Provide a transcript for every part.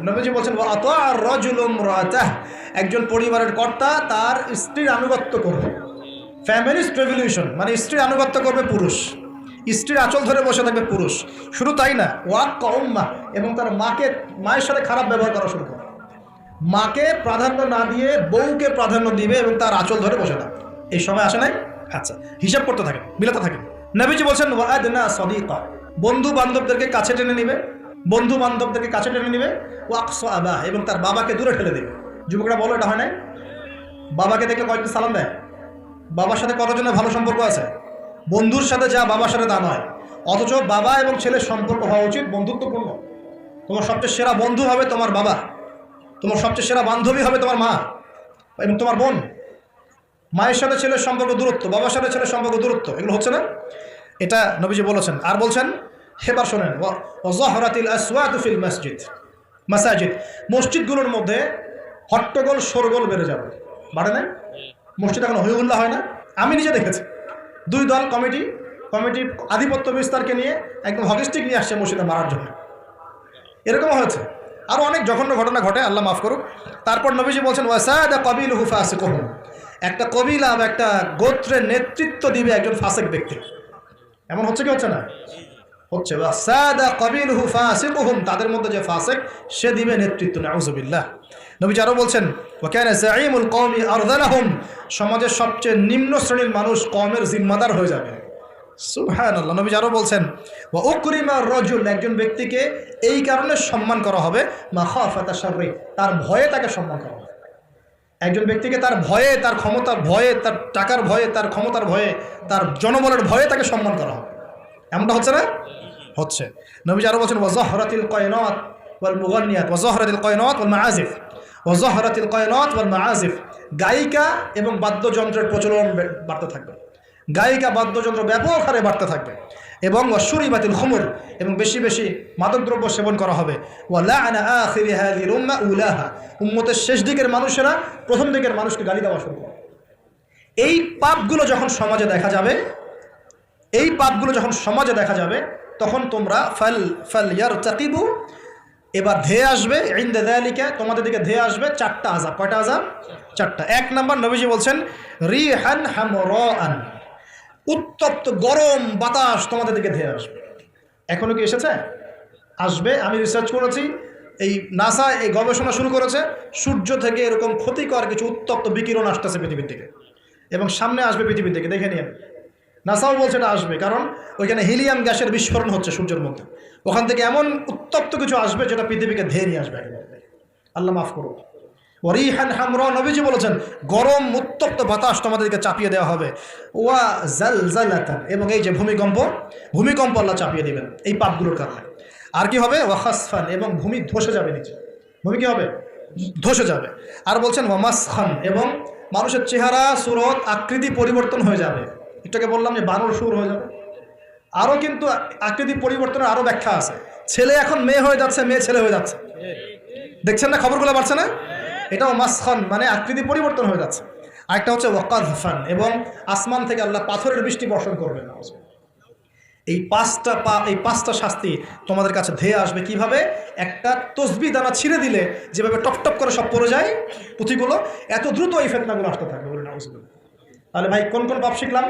নবীজি বলছেন ওয়া আতাআ রাজুলু ইমরাতাহ, একজন পরিবারের কর্তা তার স্ত্রীর আনুগত্য করবে। ফ্যামিলিস্ট রেভলিউশন মানে স্ত্রীর আনুগত্য করবে পুরুষ, স্ত্রীর আঁচল ধরে বসে থাকবে পুরুষ। শুধু তাই না, ওয়াক্কা উম্মাহ, এবং তার মায়ের সাথে খারাপ ব্যবহার করা শুরু করবে। মাকে প্রাধান্য না দিয়ে বউকে প্রাধান্য দিবে এবং তার আঁচল ধরে বসে থাকবে। এই সময় আসে নাই? আচ্ছা, হিসাব করতে থাকেন, মিলাতে থাকেন। নবীজি বলছেন ওয়াদনা সাদিকা, বন্ধু বান্ধবদেরকে কাছে টেনে নিবে, বন্ধু বান্ধবদেরকে কাছে টেনে নিবে। ওয়াকসা আবা, এবং তার বাবাকে দূরে ঠেলে দেবে। যুবকরা বলো, এটা হয় নাই? বাবাকে দেখলে কয়েকদিন সালাম দেয়। বাবার সাথে কতজনের ভালো সম্পর্ক আছে? বন্ধুর সাথে যা বাবার সাথে তা নয়। অথচ বাবা এবং ছেলের সম্পর্ক হওয়া উচিত বন্ধুত্বপূর্ণ। তোমার সবচেয়ে সেরা বন্ধু হবে তোমার বাবা, তোমার সবচেয়ে সেরা বান্ধবী হবে তোমার মা এবং তোমার বোন। মায়ের সাথে ছেলের সম্পর্ক দূরত্ব, বাবার সাথে ছেলের সম্পর্ক দূরত্ব, এগুলো হচ্ছে না? এটা নবীজি বলেছেন। আর বলছেন, হেবার শোনেন, ওয়াজহরাতিল আসওয়াতু ফিল মাসাজিদ, মসজিদগুলোর মধ্যে হট্টগোল শোরগোল বেড়ে যাবে। বাড়ে নাই? মসজিদ এখন হই হুল্লা হয় না? আমি নিজে দেখেছি, দুই দল কমিটি আধিপত্য বিস্তারকে নিয়ে একদম হকিস্টিক নিয়ে আসছে মসজিদে মারার জন্য। এরকমও হয়েছে। আরও অনেক জঘন্য ঘটনা ঘটে, আল্লাহ মাফ করুক। তারপর নবীজি বলছেন ওয়াসাদা কবিলহু ফাসিকুহুম, একটা কবিলা বা একটা গোত্রের নেতৃত্ব দিবে একজন ফাসিক ব্যক্তি। এমন হচ্ছে কি হচ্ছে না? হচ্ছে। ওয়াসাদা কবিলহু ফাসিকুহুম, তাদের মধ্যে যে ফাসিক সে দিবে নেতৃত্ব। নাউযুবিল্লাহ। নবীজি আরও বলছেন ওয়াকানা যাঈমুল কওমি আরযালাহুম, সমাজের সবচেয়ে নিম্ন শ্রেণীর মানুষ কওমের জিম্মাদার হয়ে যাবে। সুবহানাল্লাহ। নবীজি আরও বলছেন ওয়া উকরিমা রাজুল, একজন ব্যক্তিকে এই কারণে সম্মান করা হবে মাখাফাতা শাররি, তার ভয়ে তাকে সম্মান করা হবে। একজন ব্যক্তিকে তার ভয়ে, তার ক্ষমতার ভয়ে, তার টাকার ভয়ে, তার ক্ষমতার ভয়ে, তার জনবলের ভয়ে তাকে সম্মান করা হবে। এমনটা হচ্ছে না? হচ্ছে। নবীজি আরও বলছেন ওয়াজহরাতিল কায়নাত ওয়াল মুগান্নিয়াত, ওয়াজহরাতিল কায়নাত ওয়াল মাআজিফ, ওয়াজহরাতিল কায়নাত ওয়াল মাআজিফ, গায়িকা এবং বাদ্যযন্ত্রের প্রচলন বাড়তে থাকবে। গায়িকা বাদ্যযন্ত্র ব্যাপক হারে বাড়তে থাকবে। এবং ওয়াশুরিবাতিল খুমুর, এবং বেশি বেশি মাদকদ্রব্য সেবন করা হবে। ওয়ালাআনা আখিরি হাযিহিল উম্মাহ উলাহা, উম্মতের শেষ দিকের মানুষেরা প্রথম দিকের মানুষকে গালি দেওয়া শুরু করবে। এই পাপগুলো যখন সমাজে দেখা যাবে, তখন তোমরা ফালইয়ারতাকিবু, এবার ধেয়ে আসবে ইনদা যালিকা, তোমাদের দিকে ধেয়ে আসবে চারটা আযাব। কয়টা আযাব? চারটা। এক নাম্বার, নবীজি বলছেন রিহান হামরাআন, উত্তপ্ত গরম বাতাস তোমাদের দিকে ধেয়ে আসবে। এখনো কি এসেছে? আসবে। আমি রিসার্চ করেছি, এই নাসা এই গবেষণা শুরু করেছে, সূর্য থেকে এরকম ক্ষতিকর কিছু উত্তপ্ত বিকিরণ আসতেছে পৃথিবীর দিকে, এবং সামনে আসবে পৃথিবীর দিকে। দেখে নিন, নাসাও বলছে এটা আসবে, কারণ ওইখানে হিলিয়াম গ্যাসের বিস্ফোরণ হচ্ছে সূর্যের মধ্যে। ওখান থেকে এমন উত্তপ্ত কিছু আসবে যেটা পৃথিবীকে ধেয়ে নিয়ে আসবে। আল্লাহ মাফ করুক। ওয়ারিহান হামরা, নবীজি বলেছেন গরম উত্তপ্ত বাতাস তোমাদেরকে চাপিয়ে দেওয়া হবে। ওয়া জালজালাতান, এবং এই যে ভূমিকম্প আল্লাহ চাপিয়ে দিবেন এই পাপগুলোর কারণে। আর কি হবে? ওয়া খাসফান, এবং ভূমি ধসে যাবে নিচে। ভূমি কি হবে? ধসে যাবে। আর বলছেন ওয়া মাসখান, এবং মানুষের চেহারা সুরত আকৃতি পরিবর্তন হয়ে যাবে। এটাকে বললাম যে বানর সুর হয়ে যাবে। আরও কিন্তু আকৃতি পরিবর্তনের আরও ব্যাখ্যা আছে। ছেলে এখন মেয়ে হয়ে যাচ্ছে, মেয়ে ছেলে হয়ে যাচ্ছে। দেখছেন না খবরগুলো বাড়ছে না? এটাও মাসখান, মানে আকৃতি পরিবর্তন হয়ে যাচ্ছে। আরেকটা হচ্ছে ওয়াকাযফান, এবং আসমান থেকে আল্লাহ পাথরের বৃষ্টি বর্ষণ করবেন। এই পাঁচটা শাস্তি তোমাদের কাছে ধেয়ে আসবে। কিভাবে? একটা তসবিহ দানা ছিঁড়ে দিলে যেভাবে টপ করে সব পড়ে যায় পুঁথিগুলো, এত দ্রুত এই ফিতনাগুলো আসতে থাকবে। বলে নাউযুবিল্লাহ। তাহলে ভাই কোন কোন পাপ শিখলাম?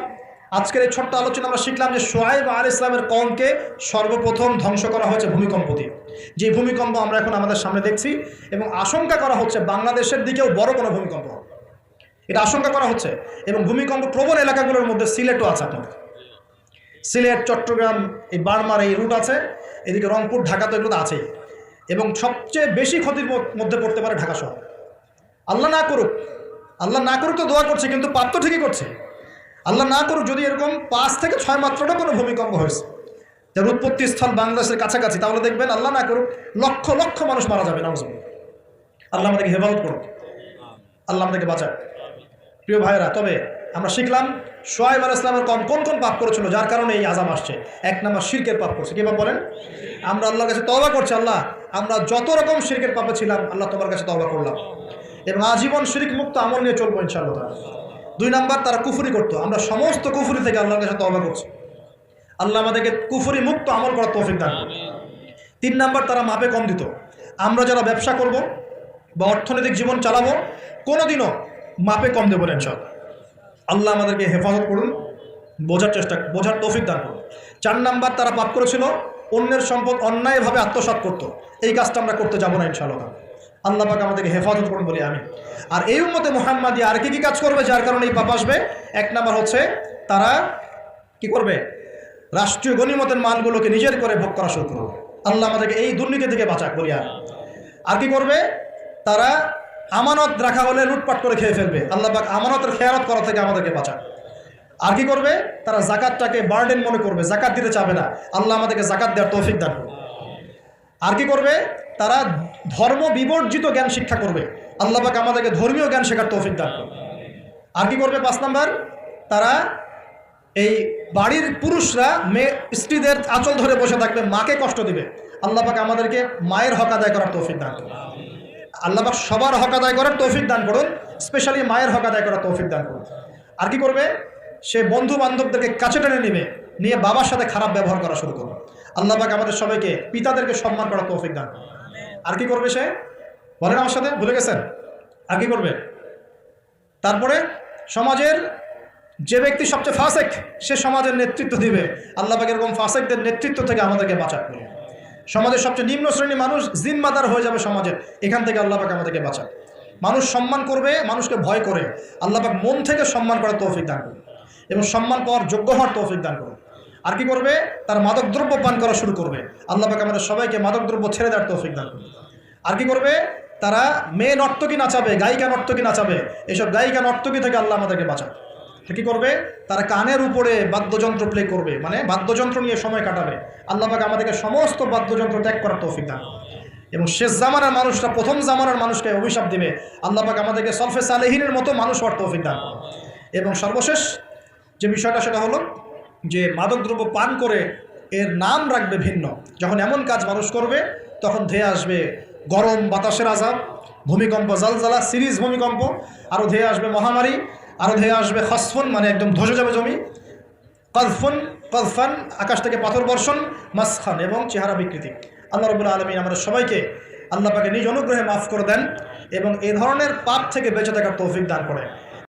আজকের এই ছোট্ট আলোচনা আমরা শিখলাম যে শুআয়ব আলাইহিস সালামের কওমকে সর্বপ্রথম ধ্বংস করা হয়েছে ভূমিকম্প দিয়ে। যে ভূমিকম্প আমরা এখন আমাদের সামনে দেখছি, এবং আশঙ্কা করা হচ্ছে বাংলাদেশের দিকেও বড় কোনো ভূমিকম্প হবে, এটা আশঙ্কা করা হচ্ছে। এবং ভূমিকম্প প্রবণ এলাকাগুলোর মধ্যে সিলেটও আছে। আপনাদের সিলেট, চট্টগ্রাম, এই বার্মার এই রুট আছে, এদিকে রংপুর, ঢাকা তো এগুলো আছেই। এবং সবচেয়ে বেশি ক্ষতির মধ্যে পড়তে পারে ঢাকা শহর। আল্লাহ না করুক তো দোয়া করছে, কিন্তু পাপ তো ঠিকই করছে। আল্লাহ না করুক যদি এরকম 5 থেকে 6 মাত্রাটা কোনো ভূমিকম্প হয়েছে, যার উৎপত্তি স্থল বাংলাদেশের কাছাকাছি, তাহলে দেখবেন আল্লাহ না করুক লক্ষ লক্ষ মানুষ মারা যাবে। নাউযুবিল্লাহ। আল্লাহ আমাদেরকে হেফাজত করুক, আল্লাহ আমাদেরকে বাঁচাক। প্রিয় ভাইয়েরা, তবে আমরা শিখলাম শুআয়ব আলাইহিস সালামের কওম কোন কোন পাপ করেছিল যার কারণে এই আযাব আসছে। এক নাম্বার, শিরকের পাপ করছে। কি পাপ বলেন? আমরা আল্লাহর কাছে তওবা করছি, আল্লাহ আমরা যত রকম শিরকের পাপে ছিলাম, আল্লাহ তোমার কাছে তওবা করলাম, এবং আজীবন শিরক মুক্ত আমল নিয়ে চলবো ইনশাআল্লাহ। 2 নাম্বার, তারা কুফরি করতো, আমরা সমস্ত কুফরি থেকে আল্লাহর কাছে তওবা করছি, আল্লাহ আমাদেরকে কুফরি মুক্ত আমল করার তৌফিক দান করুন। 3 নাম্বার, তারা মাপে কম দিত, আমরা যারা ব্যবসা করব বা অর্থনৈতিক জীবন চালাবো কোনোদিনও মাপে কম দেবো না ইনশাআল্লাহ। আল্লাহ আমাদেরকে হেফাজত করুন, বোঝার তৌফিক দান করুন। 4 নাম্বার, তারা পাপ করেছিল অন্যের সম্পদ অন্যায়ভাবে আত্মসাৎ করতো। এই কাজটা আমরা করতে যাবো না ইনশাআল্লাহ। আল্লাহ পাক আমাদেরকে হেফাজত করুন বলি আমি। আর এই উম্মতে মুহাম্মাদি আর কি কাজ করবে যার কারণে এই পাপ আসবে? 1 নাম্বার হচ্ছে তারা কি করবে? রাষ্ট্রীয় গনিমতের মালগুলোকে নিজের করে ভোগ করা শুরু করবে। আল্লাহ আমাদেরকে এই দুর্নীতি থেকে বাঁচাক বলি আর কি করবে? তারা আমানত রাখা হলে লুটপাট করে খেয়ে ফেলবে। আল্লাহ পাক আমানতের খেয়ানত করা থেকে আমাদেরকে বাঁচাক। আর কি করবে? তারা জাকাতটাকে বার্ডেন মনে করবে, জাকাত দিতে চাবে না। আল্লাহ আমাদেরকে জাকাত দেওয়ার তৌফিক দান করবে। আর কি করবে? তারা ধর্ম বিবর্জিত জ্ঞান শিক্ষা করবে। আল্লাহ পাক আমাদেরকে ধর্মীয় জ্ঞান শেখার তৌফিক দান করবে। আর কি করবে? 5 নাম্বার, তারা এই বাড়ির পুরুষরা স্ত্রীদের আঁচল ধরে বসে থাকবে, মাকে কষ্ট দিবে। আল্লাহ পাক আমাদেরকে মায়ের হক আদায় করার তৌফিক দান করুন। আল্লাহ পাক সবার হক আদায় করার তৌফিক দান করুন, স্পেশালি মায়ের হক আদায় করার তৌফিক দান করুন। আর কি করবে? সে বন্ধু বান্ধবদেরকে কাছে টেনে নিয়ে বাবার সাথে খারাপ ব্যবহার করা শুরু করবে। আল্লাহ পাক আমাদের সবাইকে পিতাদেরকে সম্মান করার তৌফিক দান করুন। আর কি করবে সে? বলেন আমার সাথে, ভুলে গেছেন? আর কি করবে? তারপরে সমাজের যে ব্যক্তি সবচেয়ে ফাসেক সে সমাজের নেতৃত্ব দিবে। আল্লাহ পাক এরকম ফাসেকদের নেতৃত্ব থেকে আমাদেরকে বাঁচাক। সমাজের সবচেয়ে নিম্ন শ্রেণীর মানুষ জিম্মাদার হয়ে যাবে সমাজের, এখান থেকে আল্লাহ পাক আমাদেরকে বাঁচাক। মানুষ সম্মান করবে, মানুষকে ভয় করে। আল্লাহ পাক মন থেকে সম্মান করার তৌফিক দান করুন এবং সম্মান পাওয়ার যোগ্য হওয়ার তৌফিক দান করুন। আর কি করবে? তার মাদকদ্রব্য পান করা শুরু করবে। আল্লাহ পাক আমাদের সবাইকে মাদকদ্রব্য ছেড়ে দেওয়ার তৌফিক দান করুন। আর কি করবে? তারা মেয়ে নর্তকী নাচাবে, গায়িকা নর্তকী নাচাবে। এসব গায়িকা নর্তকী থেকে আল্লাহ আমাদেরকে বাঁচাক। কি করবে? তারা কানের উপরে বাদ্যযন্ত্র প্লে করবে, মানে বাদ্যযন্ত্র নিয়ে সময় কাটাবে। আল্লাহ পাক আমাদেরকে সমস্ত বাদ্যযন্ত্র ত্যাগ করার তৌফিক দান। এবং শেষ জামানার মানুষরা প্রথম জামানার মানুষকে অভিশাপ দিবে। আল্লাহ পাক আমাদেরকে সলফে সালেহিনের মতো মানুষ হওয়ার তৌফিক দান। এবং সর্বশেষ যে বিষয়টা সেটা হলো যে মাদকদ্রব্য পান করে এর নাম রাখবে ভিন্ন। যখন এমন কাজ মানুষ করবে তখন ধেয়ে আসবে গরম বাতাসের আযাব, ভূমিকম্প, জালজালা, সিরিজ ভূমিকম্প, আরও ধেয়ে আসবে মহামারী, আরও ধেয়ে আসবে খসফুন, মানে একদম ধসে যাবে জমি, কযফান, আকাশ থেকে পাথর বর্ষণ, মাসখান এবং চেহারা বিকৃতি। আল্লাহ রাব্বুল আলামিন আমাদের সবাইকে আল্লাহ পাকে নিজ অনুগ্রহে মাফ করে দেন এবং এই ধরনের পাপ থেকে বেঁচে থাকার তৌফিক দান করেন।